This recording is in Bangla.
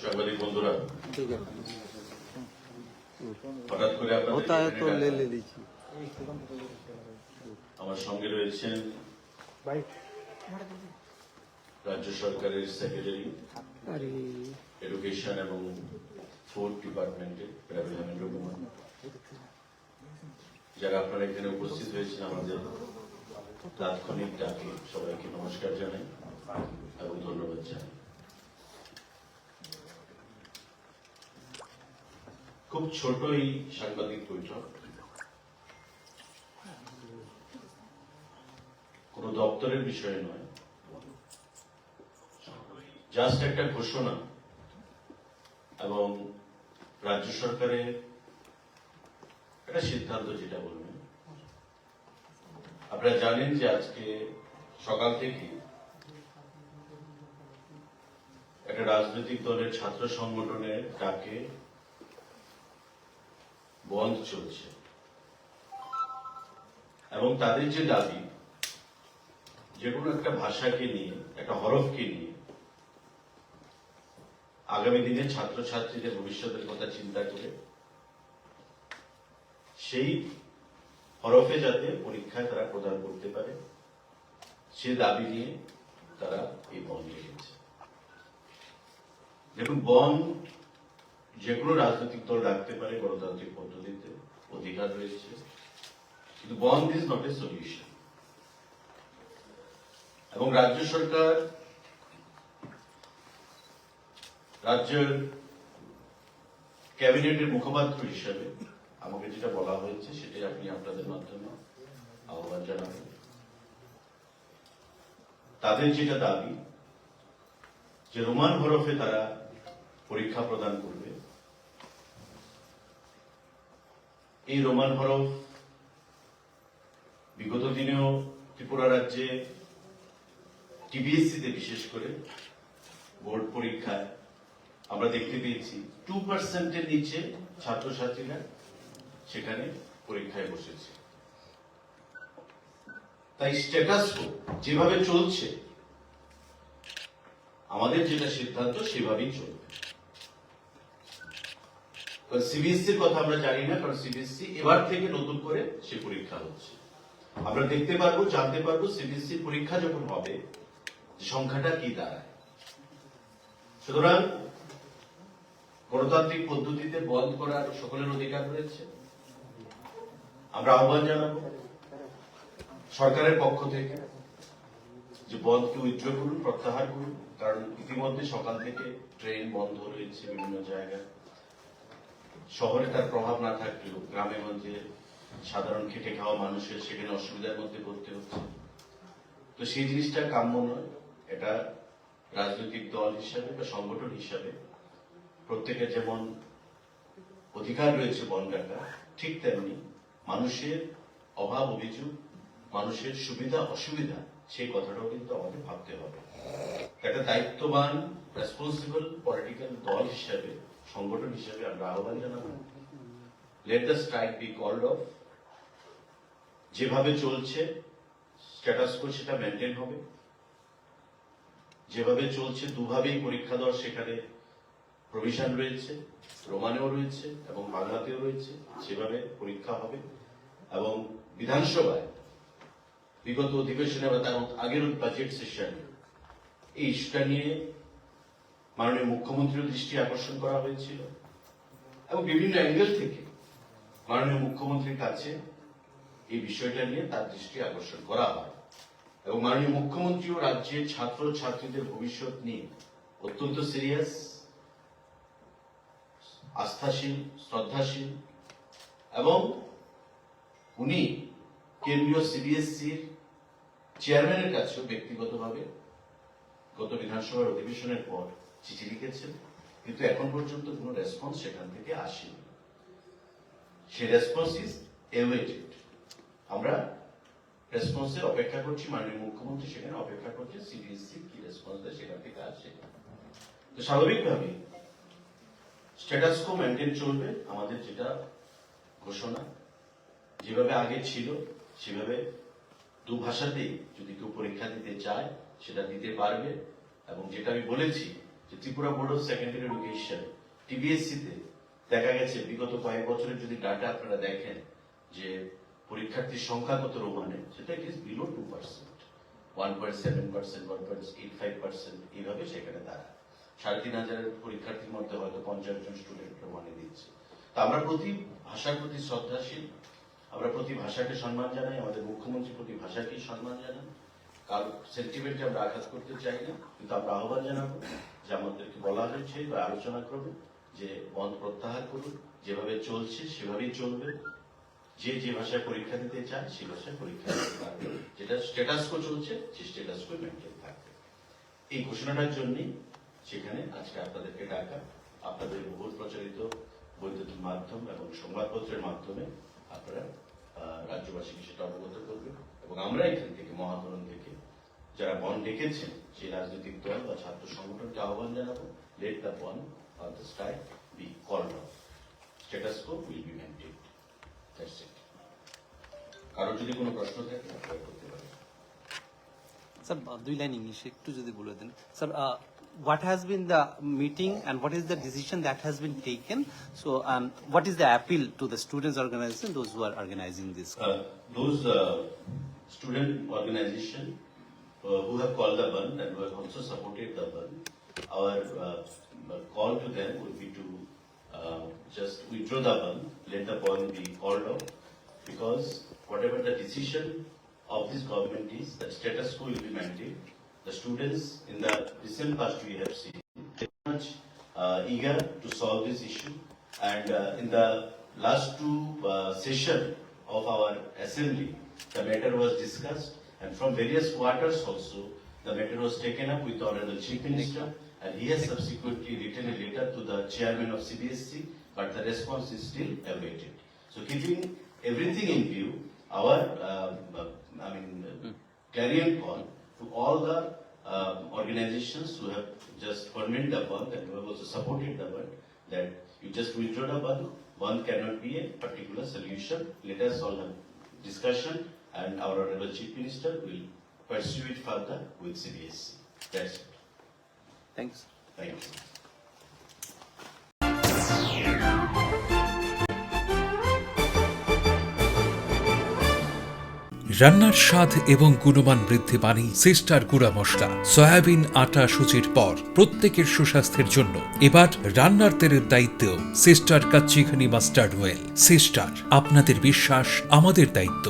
সাংবাদিক বন্ধুরা, হঠাৎ করে আমার সঙ্গে রয়েছেন রাজ্য সরকারের সেক্রেটারি এডুকেশন এবং ফুড ডিপার্টমেন্টের প্রাবিধামেন্দ্র কুমার, যারা আপনারা এখানে উপস্থিত হয়েছেন আমাদের তাৎক্ষণিক ডাকে সবাইকে নমস্কার জানাই এবং ধন্যবাদ জানাই। খুব ছোট এই সাংবাদিক বৈঠক, কোন দপ্তরের বিষয় নয়, জাস্ট একটা ঘোষণা এবং রাজ্য সরকারের একটা সিদ্ধান্ত। যেটা বলবেন, আপনারা জানেন যে আজকে সকাল থেকে একটা রাজনৈতিক দলের ছাত্র সংগঠনের ডাকে বন্ধ চলছে এবং তাদের যে দাবি, যে কোনো একটা ভাষাকে নিয়ে, একটা হরফকে নিয়ে আগামী দিনে ছাত্রছাত্রীদের ভবিষ্যতের কথা চিন্তা করে সেই হরফে যাতে পরীক্ষায় তারা প্রদান করতে পারে, সে দাবি নিয়ে তারা এই বন্ধ রেখেছে। দেখুন, বন্ধ যে কোনো রাজনৈতিক দল রাখতে পারে, গণতান্ত্রিক পদ্ধতিতে অধিকার রয়েছে, কিন্তু বন্ধ ইজ নট এ সলিউশন। এবং রাজ্য সরকার, রাজ্যের ক্যাবিনেটের মুখপাত্র হিসেবে আমাকে যেটা বলা হয়েছে সেটাই আপনি আপনাদের মাধ্যমে আহ্বান জানাবেন। তাদের যেটা দাবি যে রোমান হরফে তারা পরীক্ষা প্রদান করবে, এই রোমান হরফ বিগত দিনেও ত্রিপুরা রাজ্যে টিবিএসসিতে বিশেষ করে বোর্ড পরীক্ষায় আমরা দেখতে পেয়েছি 2% নিচে ছাত্রছাত্রীরা সেখানে পরীক্ষায় বসেছে। তাই স্ট্যাটাস যেভাবে চলছে, আমাদের যেটা সিদ্ধান্ত সেভাবেই চলবে। সিবিএসসির কথা আমরা জানি না, কারণ সিবিএসসি এবার থেকে নতুন করে সে পরীক্ষা হচ্ছে। আমরা দেখতে পারবো, জানতে পারবো সিবিএসসি পরীক্ষা যখন হবে সংখ্যাটা কি দাঁড়ায়। সুতরাং গণতান্ত্রিক পদ্ধতিতে বন্ধ করার সকলের অধিকার রয়েছে। আমরা আহ্বান জানাবো সরকারের পক্ষ থেকে যে বন্ধকে উইথড্র করুন, প্রত্যাহার করুন, কারণ ইতিমধ্যে সকাল থেকে ট্রেন বন্ধ রয়েছে বিভিন্ন জায়গায়। শহরে তার প্রভাব না থাকলেও গ্রামে গঞ্জে সাধারণ খেটে খাওয়া মানুষের সেখানে অসুবিধার মধ্যে পড়তে হচ্ছে। তো সেই জিনিসটা কাম্য নয়। এটা রাজনৈতিক দল হিসাবে বা সংগঠন হিসাবে প্রত্যেকের যেমন অধিকার রয়েছে বন্ধ রাখা, ঠিক তেমনি মানুষের অভাব অভিযোগ, মানুষের সুবিধা অসুবিধা, সেই কথাটাও কিন্তু আমাদের ভাবতে হবে। একটা দায়িত্ববান রেসপন্সিবল পলিটিক্যাল দল হিসাবে, সংগঠন হিসাবে আমরা আহ্বান জানাবো, let the strike be called off. যেভাবে চলছে স্ট্যাটাস কো সেটা মেনটেন হবে। যেভাবে চলছে দুভাবেই পরীক্ষা দেওয়ার সেখানে প্রভিশন রয়েছে, রোমানেও রয়েছে এবং বাংলাতেও রয়েছে, সেভাবে পরীক্ষা হবে। এবং বিধানসভায় বিগত অধিবেশনে বা তার আগের বাজেট সেশনে এই ইস্যুটা নিয়ে মাননীয় মুখ্যমন্ত্রীর দৃষ্টি আকর্ষণ করা হয়েছিল এবং বিভিন্ন অ্যাঙ্গেল থেকে মাননীয় মুখ্যমন্ত্রীর কাছে এই বিষয়টা নিয়ে তার দৃষ্টি আকর্ষণ করা হয় এবং মাননীয় মুখ্যমন্ত্রী ও রাজ্যের ছাত্র ছাত্রীদের ভবিষ্যৎ নিয়ে অত্যন্ত সিরিয়াস, আস্থাশীল, শ্রদ্ধাশীল এবং উনি কেন্দ্রীয় সিবিএসসির চেয়ারম্যানের কাছেও ব্যক্তিগতভাবে গত বিধানসভার অধিবেশনের পর চিঠি লিখেছেন, কিন্তু এখন পর্যন্ত কোনো রেসপন্স সেখান থেকে আসেনি। সেই রেসপন্স ইজ এওয়েটেড। আমরা রেসপন্সের অপেক্ষা করছি। মাননীয় মুখ্যমন্ত্রী সেখানে অপেক্ষা করছে সিবিএসসি কি রেসপন্স দেয়, সেখান থেকে আসে। তো স্বাভাবিকভাবেই স্ট্যাটাস কো মেনটেন চলবে। আমাদের যেটা ঘোষণা, যেভাবে আগে ছিল সেভাবে দু ভাষাতেই যদি কেউ পরীক্ষা দিতে চায় সেটা দিতে পারবে। এবং যেটা আমি বলেছি যে Tripura board of secondary education TBSC তে দেখা গেছে বিগত কয়েক বছরের যদি ডাটা আপনারা দেখেন যে পরীক্ষার্থীর সংখ্যা কত রোমানে, সেটা ইট ইজ বিলো 2%, 1.7%, 1.85% এইভাবে সেখানে দাঁড়ায়। 3,500 পরীক্ষার্থীর মধ্যে হয়তো 50 জন স্টুডেন্ট রোমানে দিচ্ছে। তা আমরা প্রতি ভাষার প্রতি শ্রদ্ধাশীল, আমরা প্রতি ভাষাকে সম্মান জানাই, আমাদের মুখ্যমন্ত্রী প্রতি ভাষাকেই সম্মান জানান। কারো সেন্টিমেন্টে আমরা আঘাত করতে চাই না, কিন্তু আমরা আহ্বান জানাবো যে আমাদেরকে বলা হয়েছে বা আলোচনা করবে যে বন্ধ প্রত্যাহার করুন, যেভাবে চলছে সেভাবেই চলবে। যে যে ভাষায় পরীক্ষা দিতে চায় সেই ভাষায় পরীক্ষা দিতে পারবে, যেটা স্ট্যাটাস কো চলছে সেই স্ট্যাটাস কো মেনটেন থাকবে। এই ঘোষণাটার জন্যই সেখানে আজকে আপনাদেরকে ডাকা। আপনাদের বহুল প্রচারিত বৈদ্যুতিক মাধ্যম এবং সংবাদপত্রের মাধ্যমে আপনারা রাজ্যবাসীকে সেটা অবগত করবেন এবং আমরা এখান থেকে মহাকরণ থেকে যারা বন্ড ডেকেছেন সেই রাজনৈতিক দল বা ছাত্র সংগঠনকে আহ্বান জানাবো, let the bond on the strike be called off, status quo will be maintained. That's it. কারো যদি কোনো প্রশ্ন থাকে আপনারা করতে পারেন। স্যার, 2 লাইন ইংলিশে একটু যদি বলে দেন। Sir, what has been the meeting and what is the decision that has been taken? So, what is the appeal to the students organization, those who are organizing this? Those student organization who have called the band and who have also supported the band, our call to them would be to just withdraw the band, let the band be called off, because whatever the decision of this government is, the status quo will be maintained. The students in the recent past we have seen very much eager to solve this issue, and in the last two session of our assembly, the matter was discussed, and from various quarters also the matter was taken up with the Honorable Chief Minister, and he has subsequently written a letter to the chairman of CBSC, but the response is still awaited. So keeping everything in view, our clarion call to all the organizations who have just permitted the band and who have also supported the band, that you just withdraw the band. Band cannot be a particular solution. Let us all have discussion, and our Honorable Chief Minister will pursue it further with CBSC. That's it. Thanks. Thank you. রান্নার স্বাদ এবং গুণমান বৃদ্ধি পানি সিস্টার গুঁড়া মশলা, সয়াবিন আটা সুজির পর প্রত্যেকের সুস্বাস্থ্যের জন্য এবার রান্নার তেলের দায়িত্বেও sister kachi ghani mustard oil. Sister, আপনাদের বিশ্বাস আমাদের দায়িত্ব।